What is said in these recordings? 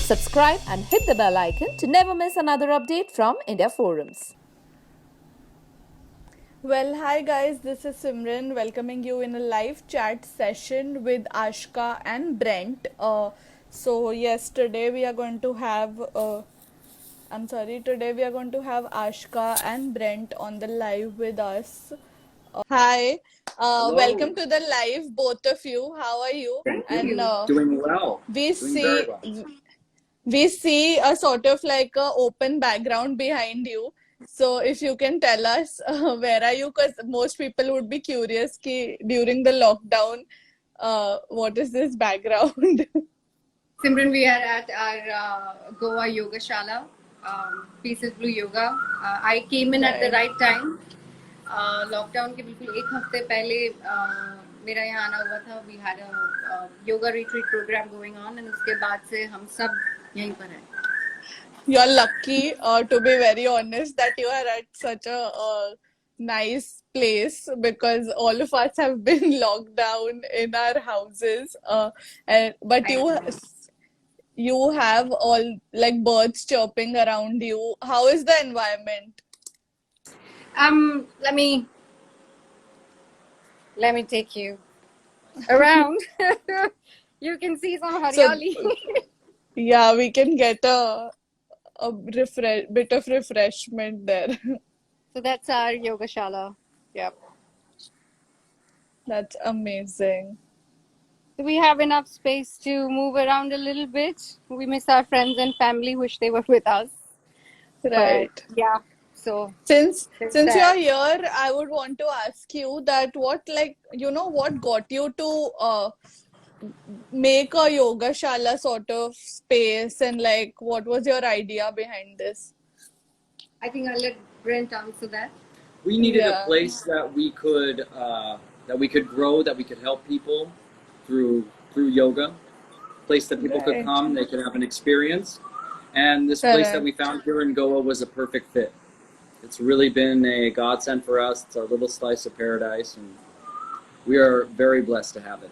Subscribe and hit the bell icon to never miss another update from India Forums. Well, hi guys, this is Simran welcoming you in a live chat session with Aashka and Brent. Yes, today we are going to have, today we are going to have Aashka and Brent on the live with us. Hi, Hello. welcome to the live, both of you. How are you? Thank And you. Doing well. we Doing very see well. we see a sort of like a open background behind you. So if you can tell us where are you, because most people would be curious ki during the lockdown, what is this background? Simran, we are at our Goa Yoga Shala, Pieces Blue Yoga. I came in at the right time. Lockdown के बिल्कुल एक हफ्ते पहले मेरा यहाँ आना हुआ था. We had a yoga retreat program going on, and उसके बाद से हम सब यहीं पर हैं. You're lucky, to be very honest, that you are at such a nice place, because all of us have been locked down in our houses. But you have all like birds chirping around you. How is the environment? Let me take you around. You can see some हरियाली. Yeah, we can get a bit of refreshment there. So that's our yoga shala. Yep. That's amazing. So we have enough space to move around a little bit. We miss our friends and family, wish they were with us. Right. But yeah. So Since it's you are that. here, I would want to ask you that what what got you to make a yoga shala sort of space, and like what was your idea behind this? I think I'll let Brent answer that. We needed Yeah. a place that we could grow, that we could help people through yoga. Place that people could Right. come, they could have an experience, and this place that Correct. we found here in Goa was a perfect fit. It's really been a godsend for us. It's our little slice of paradise, and we are very blessed to have it.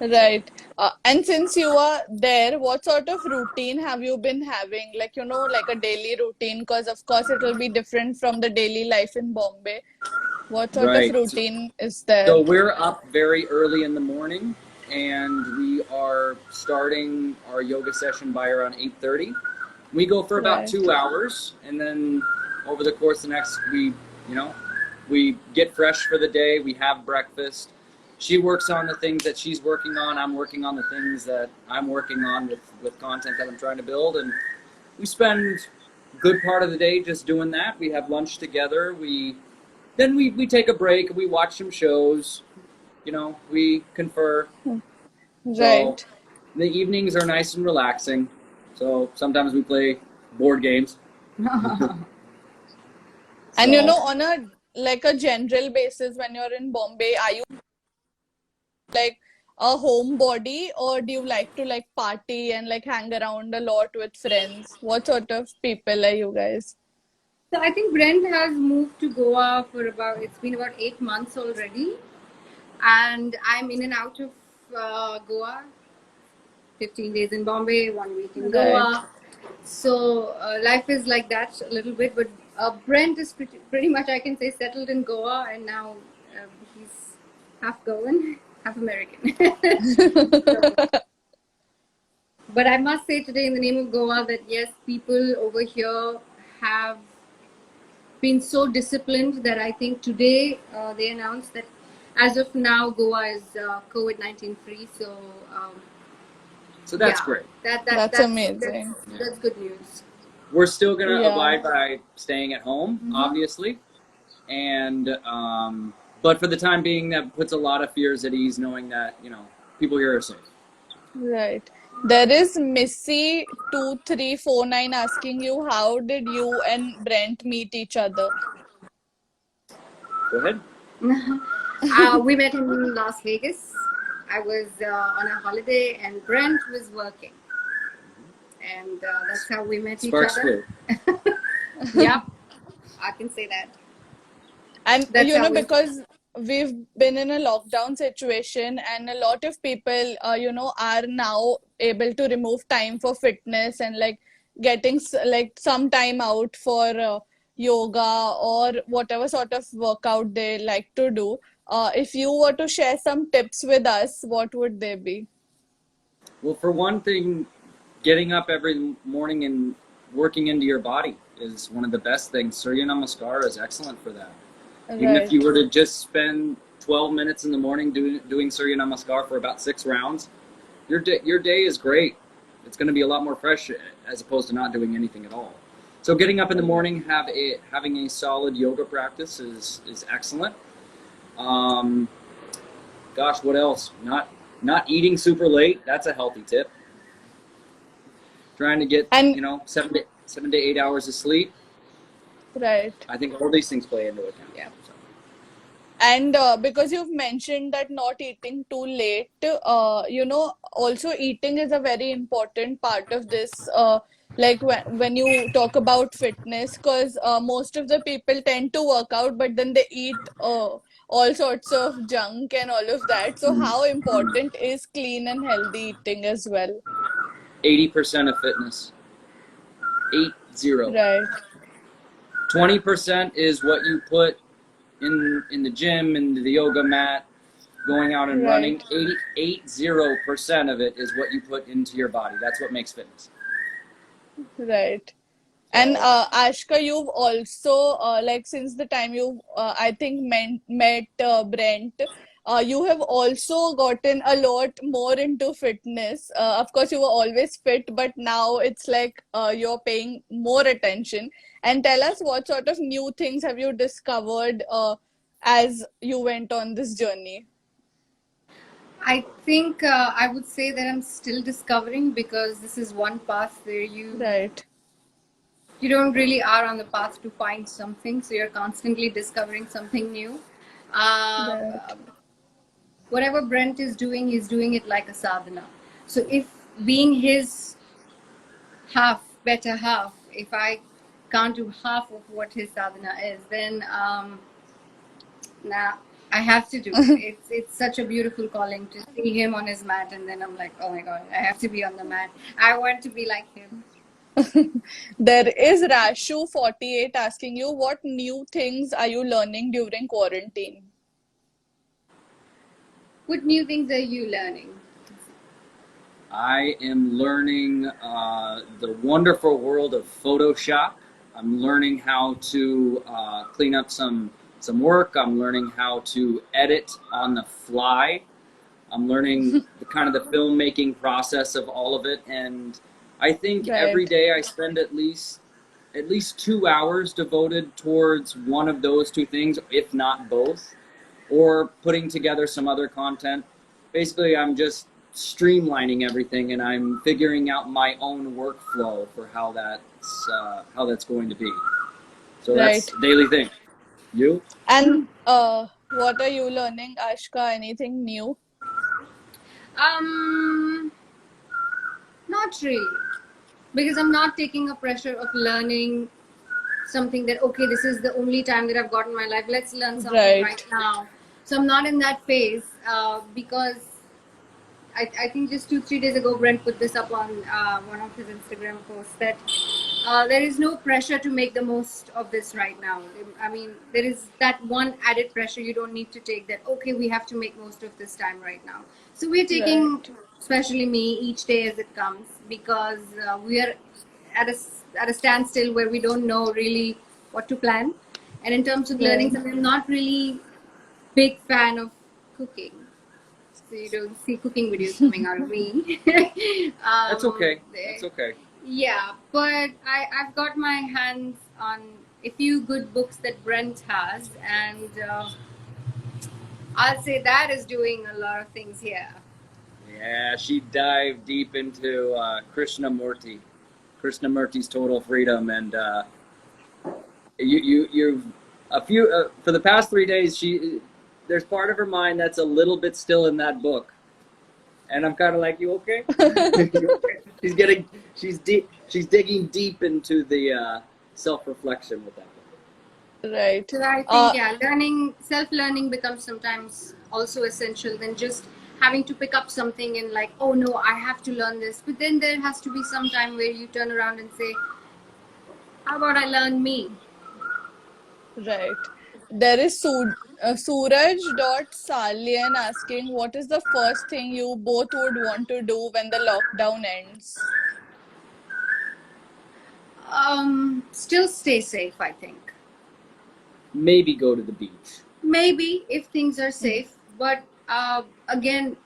Right. And since you are there, what sort of routine have you been having? Like, like a daily routine, because of course it will be different from the daily life in Bombay. What sort of Right. routine is there? So we're up very early in the morning, and we are starting our yoga session by around 8:30. We go for about Right. 2 hours, and then over the course of the next, we get fresh for the day. We have breakfast. She works on the things that she's working on. I'm working on the things that I'm working on with content that I'm trying to build, and we spend a good part of the day just doing that. We have lunch together. Then we take a break and we watch some shows. We confer. Right. So the evenings are nice and relaxing. So sometimes we play board games. And So- on a general basis, when you're in Bombay, are you like a homebody, or do you like to like party and like hang around a lot with friends? What sort of people are you guys? So I think Brent has moved to Goa for it's been about 8 months already. And I'm in and out of Goa. 15 days in Bombay, 1 week in Goa. So life is like that a little bit. But Brent is pretty much, I can say, settled in Goa, and now he's half Goan, half American. But I must say today, in the name of Goa, that yes, people over here have been so disciplined that I think today they announced that as of now, Goa is COVID-19 free. So that's yeah, great. That's amazing. That's good news. We're still going to Yeah. abide by staying at home, obviously. And but for the time being, that puts a lot of fears at ease, knowing that, people here are safe. Right. There is Missy2349 asking you, how did you and Brent meet each other? Go ahead. We met in Las Vegas. I was on a holiday and Brent was working. And that's how we met Sparks each other. flew. Yep, I can say that. And That's how we- because we've been in a lockdown situation, and a lot of people, are now able to remove time for fitness and like getting like some time out for yoga or whatever sort of workout they like to do. If you were to share some tips with us, what would they be? Well, for one thing, getting up every morning and working into your body is one of the best things. Surya Namaskar is excellent for that. Even if you Right, were to just spend 12 minutes in the morning doing Surya Namaskar for about 6 rounds, your day is great. It's going to be a lot more fresh as opposed to not doing anything at all. So getting up in the morning, having a solid yoga practice is excellent. Um, Gosh, what else? Not eating super late. That's a healthy tip. Trying to get and 7 to 8 hours of sleep. right. I think all these things play into account. Yeah. So. And because you've mentioned that not eating too late, also eating is a very important part of this. Like when you talk about fitness, because most of the people tend to work out, but then they eat all sorts of junk and all of that. So, how important is clean and healthy eating as well? 80% of fitness. 80. Right, 20% is what you put in the gym, into the yoga mat, going out and running. right. 80% of it is what you put into your body. That's what makes fitness. Right. And So Ashka, you've also like since the time you I think met Brent, you have also gotten a lot more into fitness. Of course, you were always fit, but now it's like you're paying more attention. And tell us what sort of new things have you discovered as you went on this journey? I think I would say that I'm still discovering, because this is one path where Right, you don't really are on the path to find something, so you're constantly discovering something new. Uh, right, Whatever Brent is doing, he's doing it like a sadhana. So if being his better half, if I can't do half of what his sadhana is, then nah, I have to do it. It's such a beautiful calling to see him on his mat, and then I'm like, oh my god, I have to be on the mat. I want to be like him. There is Rashu48 asking you, what new things are you learning during quarantine? What new things are you learning? I am learning the wonderful world of Photoshop. I'm learning how to clean up some work. I'm learning how to edit on the fly. I'm learning the kind of the filmmaking process of all of it, and I think every Right, day I spend at least 2 hours devoted towards one of those two things, if not both, or putting together some other content. Basically, I'm just streamlining everything, and I'm figuring out my own workflow for how that's going to be. So that's right. a daily thing. You? And what are you learning, Ashka? Anything new? Um, Not really, because I'm not taking a pressure of learning something that, okay, this is the only time that I've got in my life. Let's learn something right Right, now. So I'm not in that phase, because I think just 2-3 days ago, Brent put this up on one of his Instagram posts, that there is no pressure to make the most of this right now. I mean, there is that one added pressure you don't need to take, that, okay, we have to make most of this time right now. So we're taking, right, especially me, each day as it comes, because we are at a standstill where we don't know really what to plan. And in terms of learning right. something, I'm not really big fan of cooking, so you don't see cooking videos coming out of me. That's okay. That's okay. Yeah, but I've got my hands on a few good books that Brent has, and I'll say that is doing a lot of things here. Yeah, she dived deep into Krishnamurti's Total Freedom, and you a few for the past 3 days. There's part of her mind that's a little bit still in that book, and I'm kind of like, you okay? You okay? She's digging deep into the self-reflection with that book. Right. So I think, yeah, self-learning becomes sometimes also essential than just having to pick up something and like, oh no, I have to learn this. But then there has to be some time where you turn around and say, how about I learn me? Right. There is Suraj.Salian asking, what is the first thing you both would want to do when the lockdown ends? Still stay safe, I think. Maybe go to the beach. Maybe if things are safe, but again,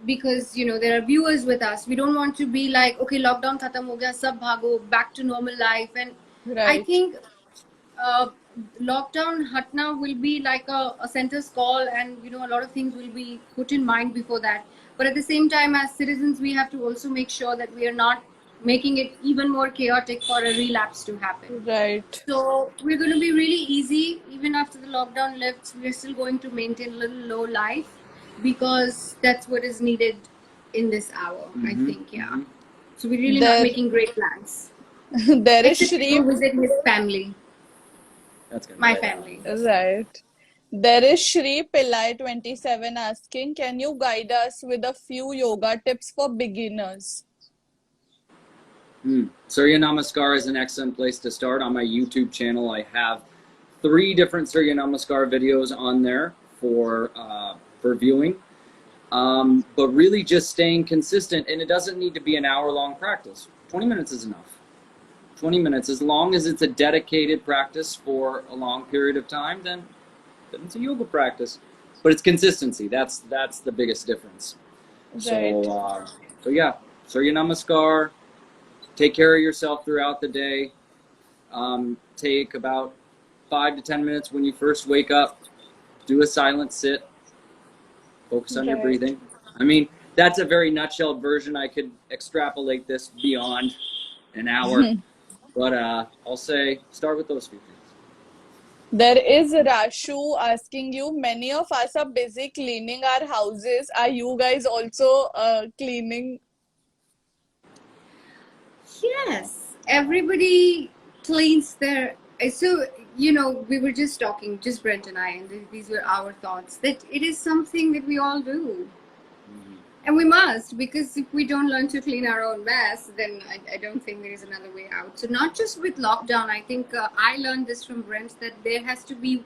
because you know there are viewers with us, we don't want to be like, okay, lockdown khatam ho gaya, sab bhago back to normal life. And I Right. think uh, lockdown hatna will be like a center's call, and you know a lot of things will be put in mind before that. But at the same time, as citizens, we have to also make sure that we are not making it even more chaotic for a relapse to happen. Right. So we're going to be really easy. Even after the lockdown lifts, we're still going to maintain a little low life because that's what is needed in this hour, I think. Yeah. So we're really not There, making great plans. there is Except to go Shri. visit his family, That's gonna be my right out. family. Right. There is Shri Pillai 27 asking, can you guide us with a few yoga tips for beginners? Surya Namaskar is an excellent place to start. On my YouTube channel, I have 3 different Surya Namaskar videos on there for viewing. But really just staying consistent, and it doesn't need to be an hour-long practice. 20 minutes is enough. 20 minutes, as long as it's a dedicated practice for a long period of time, then it's a yoga practice. But it's consistency. That's the biggest difference. Right. So yeah, Surya Namaskar. Take care of yourself throughout the day. Take about 5 to 10 minutes when you first wake up. Do a silent sit. Focus on your Right. breathing. I mean, that's a very nutshell version. I could extrapolate this beyond an hour. But I'll say start with those few things. There is Rashu asking you, many of us are busy cleaning our houses. Are you guys also cleaning? Yes, everybody cleans their. So, you know, we were just talking, just Brent and I, and these were our thoughts that it is something that we all do. And we must, because if we don't learn to clean our own mess, then I don't think there is another way out. So, not just with lockdown, I think I learned this from Brent that there has to be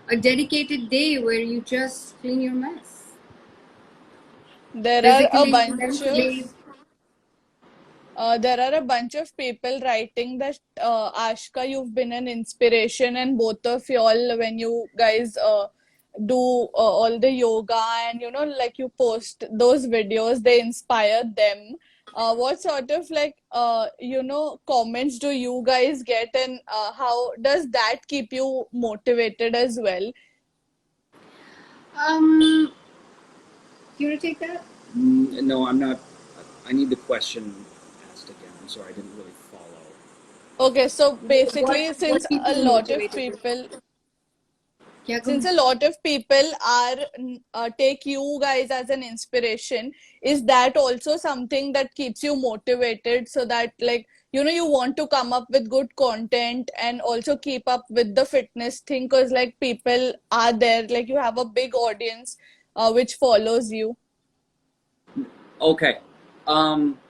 a dedicated day where you just clean your mess. There are a Physically, bunch mentally. of people writing that Aashka, you've been an inspiration, and both of y'all, when you guys do all the yoga and you know, like you post those videos, they inspire them. What sort of like you know comments do you guys get, and how does that keep you motivated as well? You want to take that? No, I'm not. I need the question asked again. I'm sorry, I didn't really follow. Okay, so basically, What keeps you motivated? since a lot of people are take you guys as an inspiration, is that also something that keeps you motivated, so that like you know you want to come up with good content and also keep up with the fitness thing, because like people are there, like you have a big audience which follows you. Okay.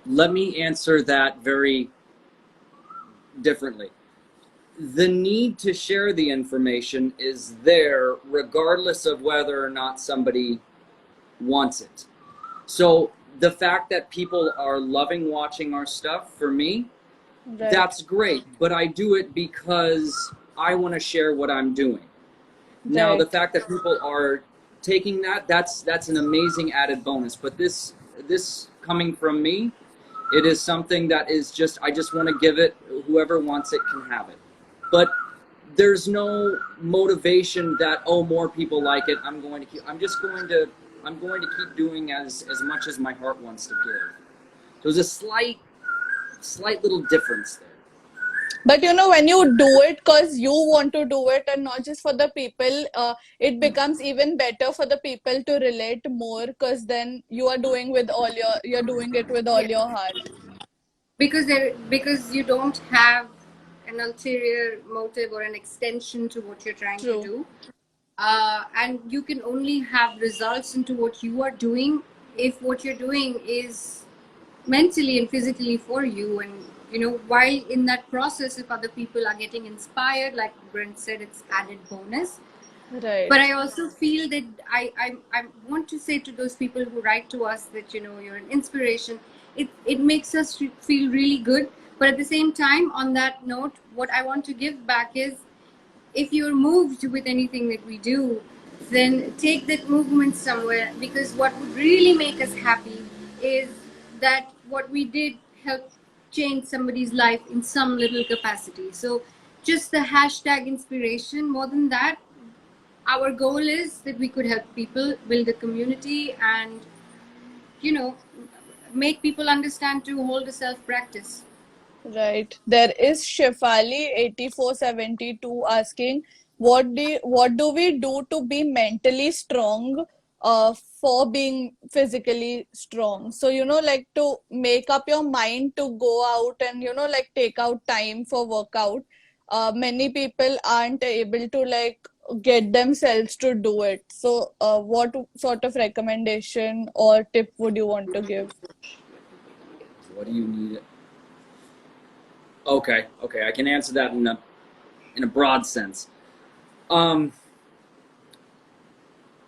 Let me answer that very differently. The need to share the information is there regardless of whether or not somebody wants it. So the fact that people are loving watching our stuff, for me, Right. that's great. But I do it because I want to share what I'm doing. Now, the Right. fact that people are taking that's an amazing added bonus. But this coming from me, it is something that is just, I just want to give it. Whoever wants it can have it. But there's no motivation that, oh, more people like it, I'm just going to keep doing as much as my heart wants to give. So there's a slight little difference there. But you know, when you do it because you want to do it and not just for the people, it becomes even better for the people to relate more, because then you are doing with all you're doing it with all Yeah. your heart. Because you don't have an ulterior motive or an extension to what you're trying to True. do. and you can only have results into what you are doing if what you're doing is mentally and physically for you. And while in that process, if other people are getting inspired, like Brent said, it's added bonus. Right. But I also feel that I want to say to those people who write to us that you're an inspiration. It makes us feel really good. But at the same time, on that note, what I want to give back is, if you're moved with anything that we do, then take that movement somewhere, because what would really make us happy is that what we did helped change somebody's life in some little capacity. So just the hashtag inspiration. More than that, our goal is that we could help people build a community and make people understand to hold a self practice. Right. There is Shefali 8472 asking, what do we do to be mentally strong for being physically strong? So, like to make up your mind to go out and, like take out time for workout. Many people aren't able to like get themselves to do it. So, what sort of recommendation or tip would you want to give? What do you need? Okay, I can answer that in a broad sense.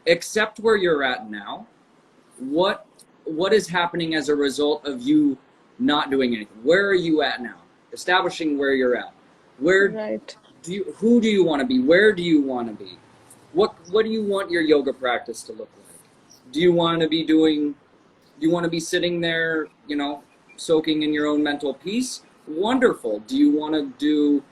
Accept where you're at now. What is happening as a result of you not doing anything? Where are you at now? Establishing where you're at. Right. Who do you want to be? Where do you want to be? What do you want your yoga practice to look like? Do you want to be sitting there, soaking in your own mental peace? Wonderful. Do you want to do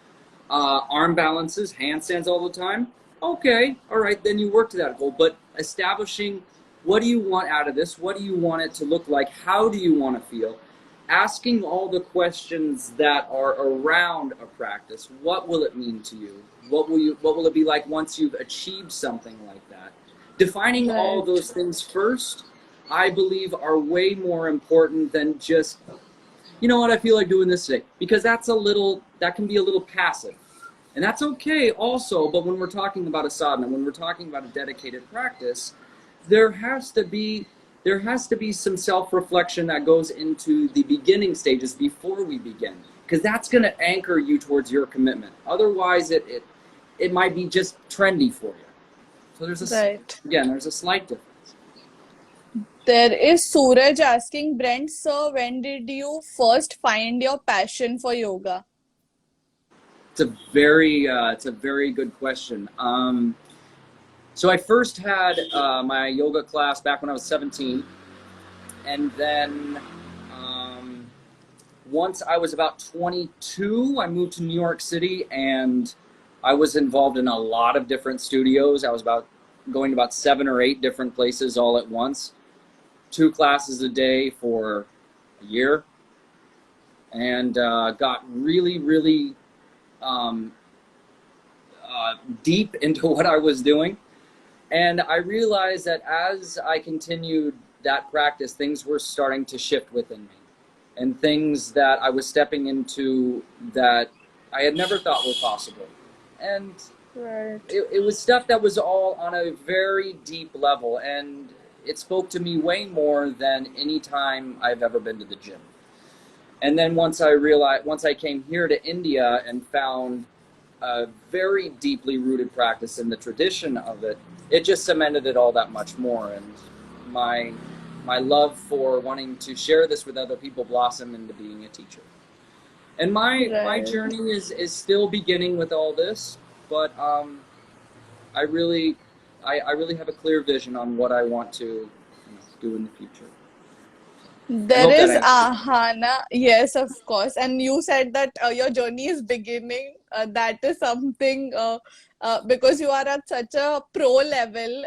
arm balances, handstands all the time? Okay, all right, then you work to that goal. But establishing, what do you want out of this? What do you want it to look like? How do you want to feel? Asking all the questions that are around a practice. What will it mean to you? What will it be like once you've achieved something like that? Defining all Right. those things first, I believe, are way more important than just, you know what, I feel like doing this today, because that can be a little passive. And that's okay also, but when we're talking about a sadhana, when we're talking about a dedicated practice, there has to be some self-reflection that goes into the beginning stages before we begin, because that's going to anchor you towards your commitment. Otherwise, it might be just trendy for you. So Right. there's a slight difference. There is Suraj asking, Brent, sir, when did you first find your passion for yoga? It's a very good question. So I first had my yoga class back when I was 17, and then once I was about 22, I moved to New York City, and I was involved in a lot of different studios. I was going to about 7 or 8 different places all at once, 2 classes a day for a year, and got really, really deep into what I was doing. And I realized that as I continued that practice, things were starting to shift within me, and things that I was stepping into that I had never thought were possible. And Right. it was stuff that was all on a very deep level, and it spoke to me way more than any time I've ever been to the gym. And then once I came here to India and found a very deeply rooted practice in the tradition of it, it just cemented it all that much more. And my love for wanting to share this with other people blossomed into being a teacher. And my journey is still beginning with all this, but I really have a clear vision on what I want to do in the future. There is Ahana, yes, of course. And you said that your journey is beginning. That is something because you are at such a pro level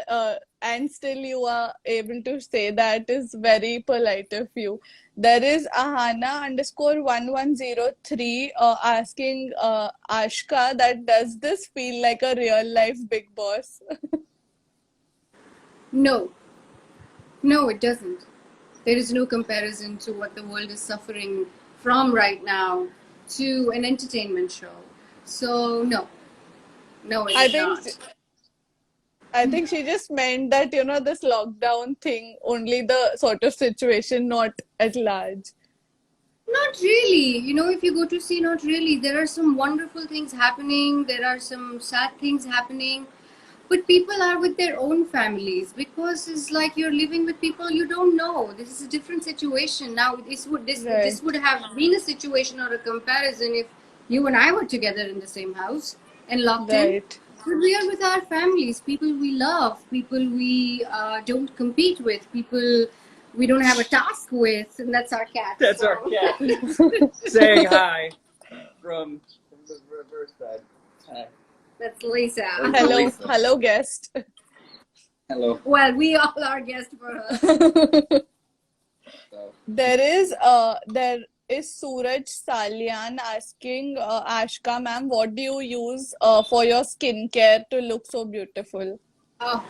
and still you are able to say that is very polite of you. There is Ahana underscore 1103 asking Aashka that does this feel like a real life big boss? No, it doesn't. There is no comparison to what the world is suffering from right now to an entertainment show. So no, it I is think not. I think she just meant that, this lockdown thing, only the sort of situation, not at large. Not really. If you go to see, not really. There are some wonderful things happening. There are some sad things happening. But people are with their own families because it's like you're living with people you don't know. This is a different situation. Now, this would have been a situation or a comparison if you and I were together in the same house and locked in. Right. But we are with our families, people we love, people we don't compete with, people we don't have a task with, and that's our cat. That's our cat saying hi from the reverse side. Hi. That's Lisa. Hello, Lisa. hello, guest. Hello. Well, we all are guests for her. So, There is Suraj Salyan asking, Aashka ma'am, what do you use for your skincare to look so beautiful? Oh,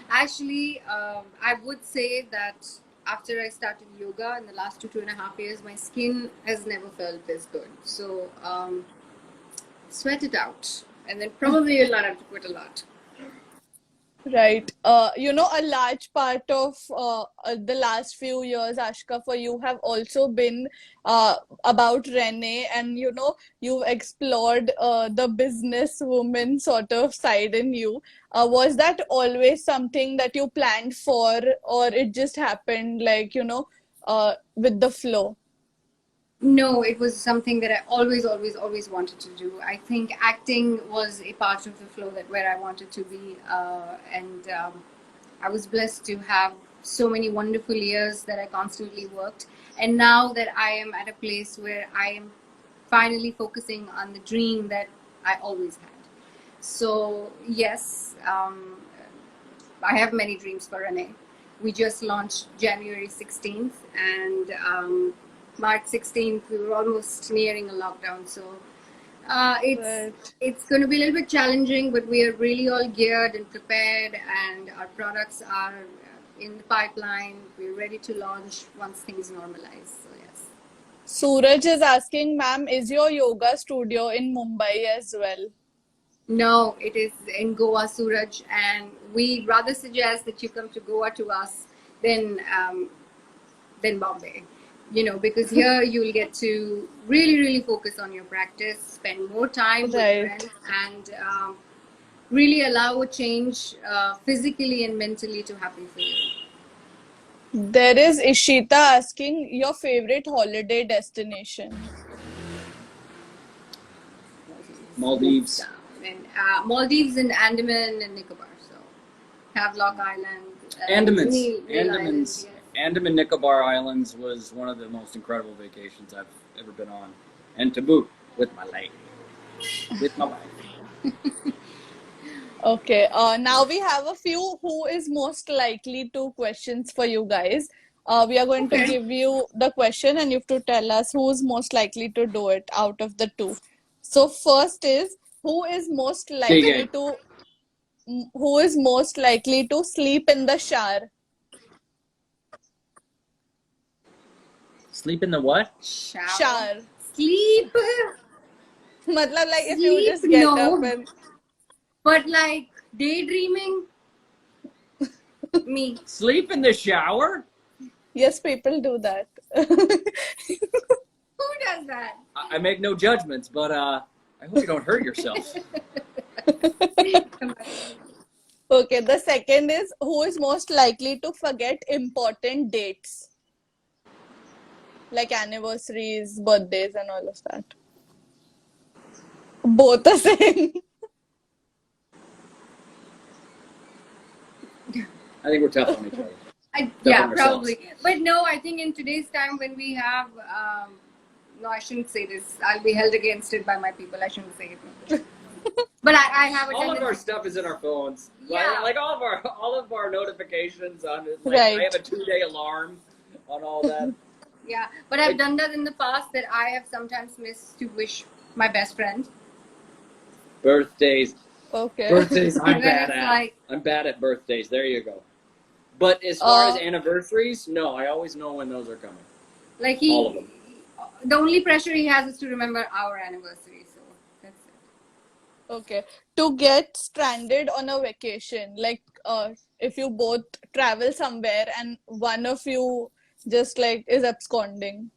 actually, I would say that after I started yoga in the last 2.5 years, my skin has never felt this good. So, sweat it out, and then probably you'll not have to put a lot. Right. A large part of the last few years, Ashka, for you have also been about Renee, and you've explored the businesswoman sort of side in you. Was that always something that you planned for, or it just happened like, with the flow? No, it was something that I always, always, always wanted to do. I think acting was a part of the flow that where I wanted to be, and I was blessed to have so many wonderful years that I constantly worked. And now that I am at a place where I am finally focusing on the dream that I always had. So yes, I have many dreams for Renee. We just launched January 16th, and March 16th, we were almost nearing a lockdown. So it's going to be a little bit challenging, but we are really all geared and prepared, and our products are in the pipeline. We're ready to launch once things normalize. So yes. Suraj is asking, ma'am, is your yoga studio in Mumbai as well? No, it is in Goa, Suraj, and we rather suggest that you come to Goa to us than Bombay. Because here you'll get to really, really focus on your practice, spend more time with friends, and really allow a change physically and mentally to happen for you. There is Ishita asking your favorite holiday destination. Maldives. And Maldives and Andaman and Nicobar. So Havelock Island. Andamans. Andaman Nicobar Islands was one of the most incredible vacations I've ever been on. And to boot, with my lady. With my wife. Okay, now we have a few who is most likely to questions for you guys. We are going to give you the question and you have to tell us who is most likely to do it out of the two. So first is who is most likely to sleep in the shower? Sleep in the what? Shower. Sleep. Matlab like if you just get up and... But like daydreaming? Me. Sleep in the shower? Yes, people do that. Who does that? I make no judgments, but I hope you don't hurt yourself. Okay, the second is who is most likely to forget important dates? Like anniversaries, birthdays, and all of that. Both are same. I think we're tough on each other. Yeah, probably. But no, I think in today's time when we have, no, I shouldn't say this. I'll be held against it by my people. I shouldn't say it. But I have a all tendency. of our stuff is in our phones. Yeah. Like all of our notifications on it. Right. I have a 2-day alarm on all that. Yeah, but I've done that in the past that I have sometimes missed to wish my best friend. Birthdays. Okay. Birthdays, I'm And then bad it's at. like- I'm bad at birthdays. There you go. But as far as anniversaries, no, I always know when those are coming. Like All of them. The only pressure he has is to remember our anniversary. So that's it. Okay. To get stranded on a vacation, like if you both travel somewhere and one of you just like is absconding.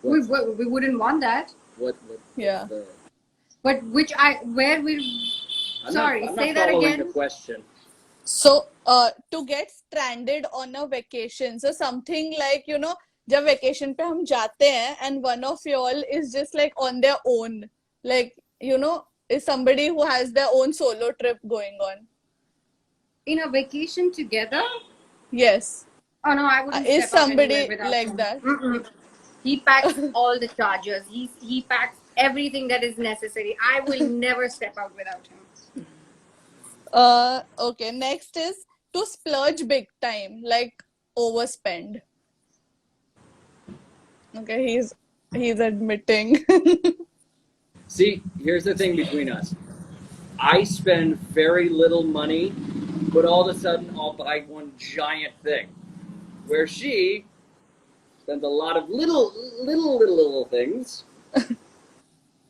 We, What's, we wouldn't want that. what's Yeah. the? But where we. Sorry, I'm say not that following the again. question. So, to get stranded on a vacation, so something like, जब vacation पे हम जाते हैं and one of y'all is just like on their own, like, is somebody who has their own solo trip going on. In a vacation together? Yes. Oh no, I wouldn't Is step out anywhere somebody without like him. that? Mm-mm. He packs all the chargers. He packs everything that is necessary. I will never step out without him. Okay, next is to splurge big time, like overspend. Okay, he's admitting. See, here's the thing between us. I spend very little money, but all of a sudden I'll buy one giant thing. Where she spends a lot of little things,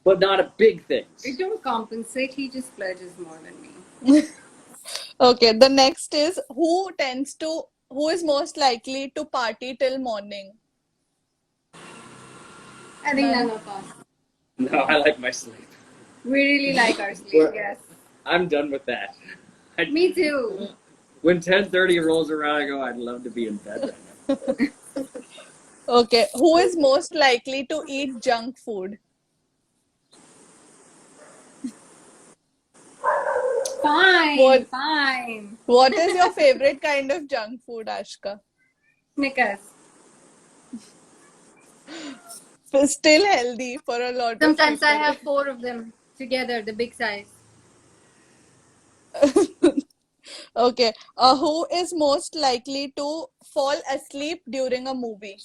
but not a big I things. don't compensate. He just splurges more than me. Okay, the next is who is most likely to party till morning? I think none of us. No, I like my sleep. We really like our sleep. We're- Yes. I'm done with that. Me too. When 10:30 rolls around, I go, I'd love to be in bed right now. Okay, who is most likely to eat junk food? Fine, fine. What is your favorite kind of junk food, Ashka? Snickers. Still healthy for a lot of Sometimes I people. have 4 of them together, the big size. Okay, who is most likely to fall asleep during a movie?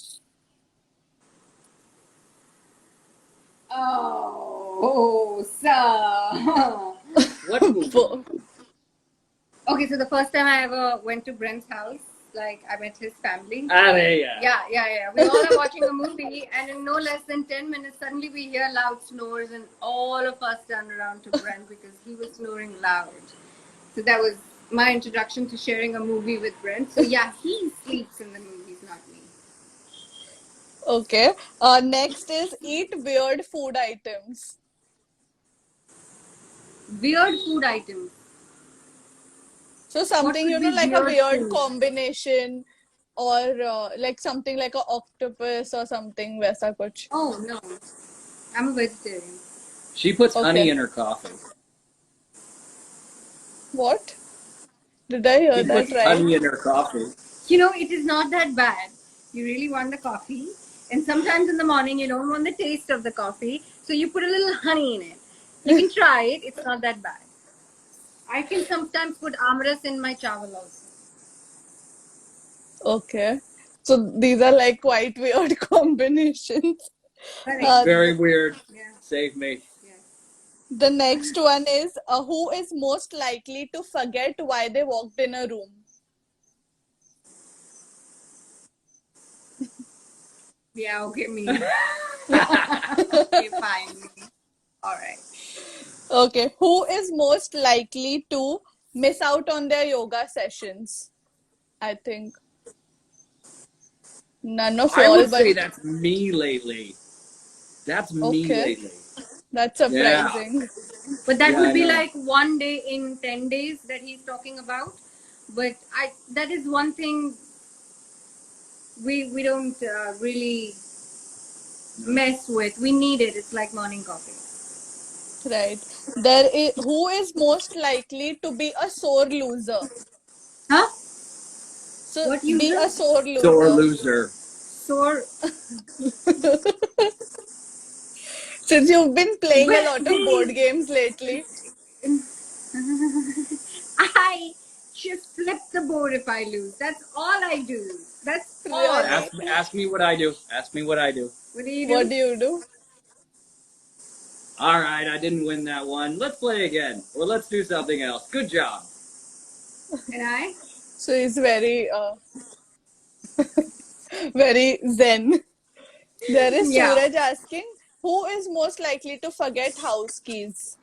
Oh, sir. What movie? Okay, so the first time I ever went to Brent's house, like I met his family. Yeah. Yeah. We all are watching a movie, and in no less than 10 minutes, suddenly we hear loud snores, and all of us turn around to Brent because he was snoring loud. So that was my introduction to sharing a movie with Brent. So yeah, he sleeps in the movies, not me. Okay, next is eat weird food items. Weird food items. So What something, could be like a weird weird food? combination or like something like a octopus or something वैसा कुछ. Oh no, I'm a vegetarian. She puts honey Okay. in her coffee. What? Did I hear She that puts right? honey in her coffee. You know, it is not that bad. You really want the coffee, and sometimes in the morning you don't want the taste of the coffee, so you put a little honey in it. You can try it, it's not that bad. I can sometimes put amras in my chawal also. Okay. So these are like quite weird combinations. Correct. Very weird. Yeah. Save me. Yes. The next one is who is most likely to forget why they walked in a room? Yeah, okay, me. Okay, fine. All right. Okay. Who is most likely to miss out on their yoga sessions? I think none of I y'all, would but say that's me lately. That's me okay. lately. That's Yeah. surprising. But that Yeah, would I be know. like one day in 10 days that he's talking about. But that is one thing we don't really mess with. We need it. It's like morning coffee. Right. Who is most likely to be a sore loser? Huh? So What be user? a sore Sore loser. loser. Sore. Since you've been playing a Well, lot of board games lately. I just flip the board if I lose. That's all I do. That's all. Really? Ask me what I do. Ask me what I do. What do you What do? do you do? All right, I didn't win that one. Let's play again, or let's do something else. Good job. And I? So he's very very zen. There is Yeah. Suraj asking, who is most likely to forget house keys?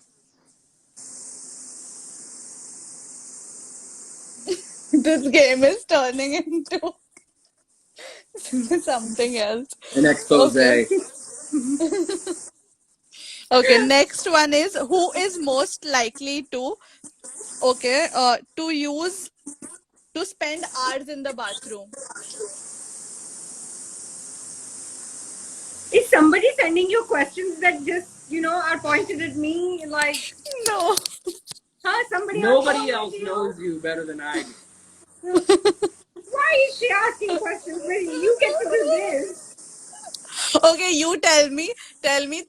This game is turning into something else. An expose. Okay. Okay, next one is who is most likely to to spend hours in the bathroom. Is somebody sending you questions that just, are pointed at me? Like, No. somebody Nobody else knows you better than I do. Why is she asking questions? You get to do this. Okay, you tell me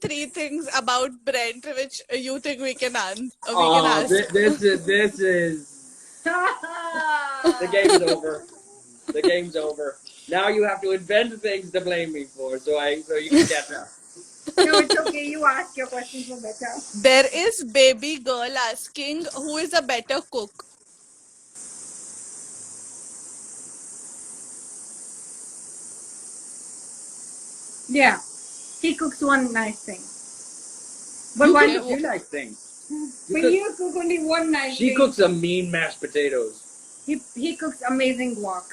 three things about Brent which you think we can ask. This is the game's over. The game's over. Now you have to invent things to blame me for, so you can catch up. No, it's okay. You ask your questions for better. There is baby girl asking who is a better cook. Yeah, he cooks one nice thing. But You one cook a few nice things. you cook only one nice She thing. cooks some mean mashed potatoes. He cooks amazing guac.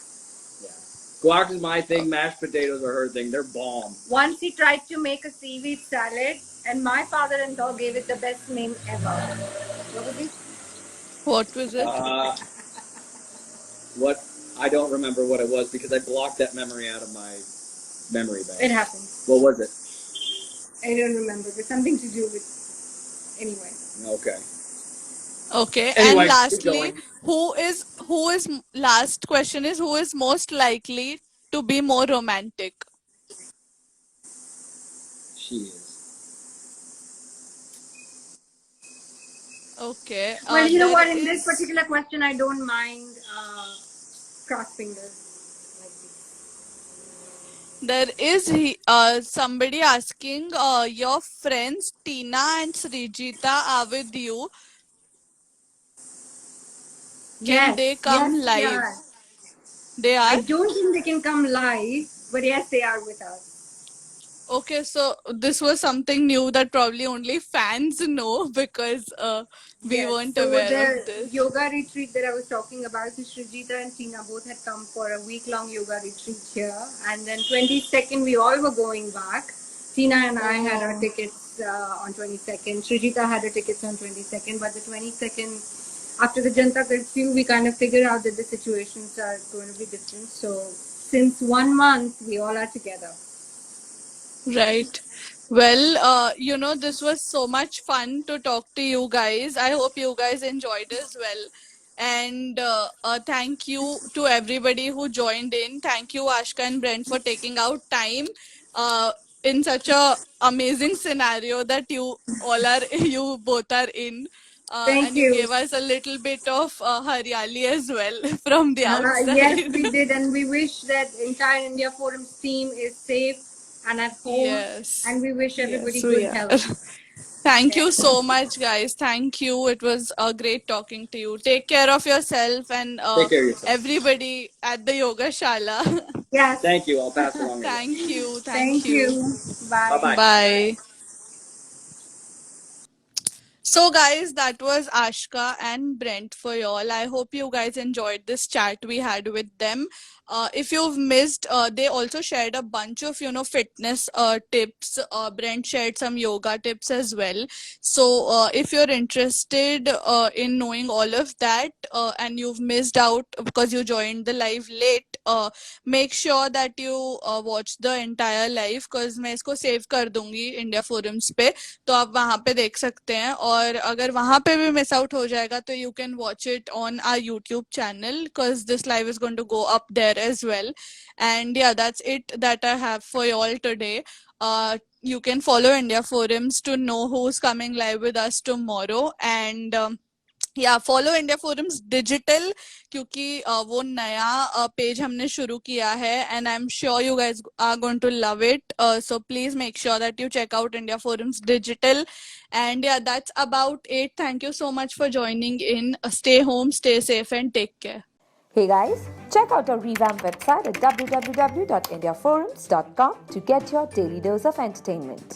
Guac is my thing. Mashed potatoes are her thing. They're bomb. Once he tried to make a seaweed salad, and my father-in-law gave it the best name ever. What was it? What was it? What? I don't remember what it was because I blocked that memory out of my memory bank. It happens. What was it? I don't remember, but something to do with. Anyway. Okay. Okay, Anyway, and lastly, last question is who is most likely to be more romantic? She is. Okay. Well, you know there what? In this is- particular question, I don't mind cross fingers. There is somebody asking your friends Tina and Srijita are with you. Can they come live? They are? I don't think they can come live, but yes, they are with us. Okay, so this was something new that probably only fans know because we weren't aware of this. The yoga retreat that I was talking about, so Srijita and Tina both had come for a week-long yoga retreat here, and then 22nd we all were going back. Tina and I had our tickets on 22nd. Srijita had her tickets on 22nd, but the 22nd, after the Janta curfew, we kind of figured out that the situations are going to be different. So since 1 month, we all are together. Right. Well, this was so much fun to talk to you guys. I hope you guys enjoyed as well. And thank you to everybody who joined in. Thank you, Aashka and Brent, for taking out time uh, in such a amazing scenario that you both are in. Thank And you you. gave us a little bit of haryali as well from the outside. Yes, we did, and we wish that entire India Forum's team is safe and at home. Yes. And we wish everybody Yes, good health. Thank you so much, guys. Thank you. It was great talking to you. Take care of yourself and Take care of yourself. everybody at the yoga shala. Yes. Thank you. I'll pass it along. Thank you. Thank you. Bye. Bye-bye. Bye. So, guys, that was Aashka and Brent for y'all. I hope you guys enjoyed this chat we had with them. If you've missed, they also shared a bunch of fitness tips. Brent shared some yoga tips as well. So, if you're interested in knowing all of that and you've missed out because you joined the live late, make sure that you watch the entire live because मैं इसको save कर दूंगी India Forums पे, तो आप वहाँ पे देख सकते हैं. और अगर वहाँ पे भी मिस आउट हो जाएगा तो you can watch it on our YouTube channel because this live is going to go up there as well. And yeah, that's it that I have for y'all today. You can follow India Forums to know who's coming live with us tomorrow. And या follow India Forums Digital क्योंकि वो नया page हमने शुरू किया है and I am sure you guys are going to love it so please make sure that you check out India Forums Digital and yeah, that's about it. Thank you so much for joining in. Stay home, stay safe and take care. Hey guys, check out our revamped website at www.indiaforums.com to get your daily dose of entertainment.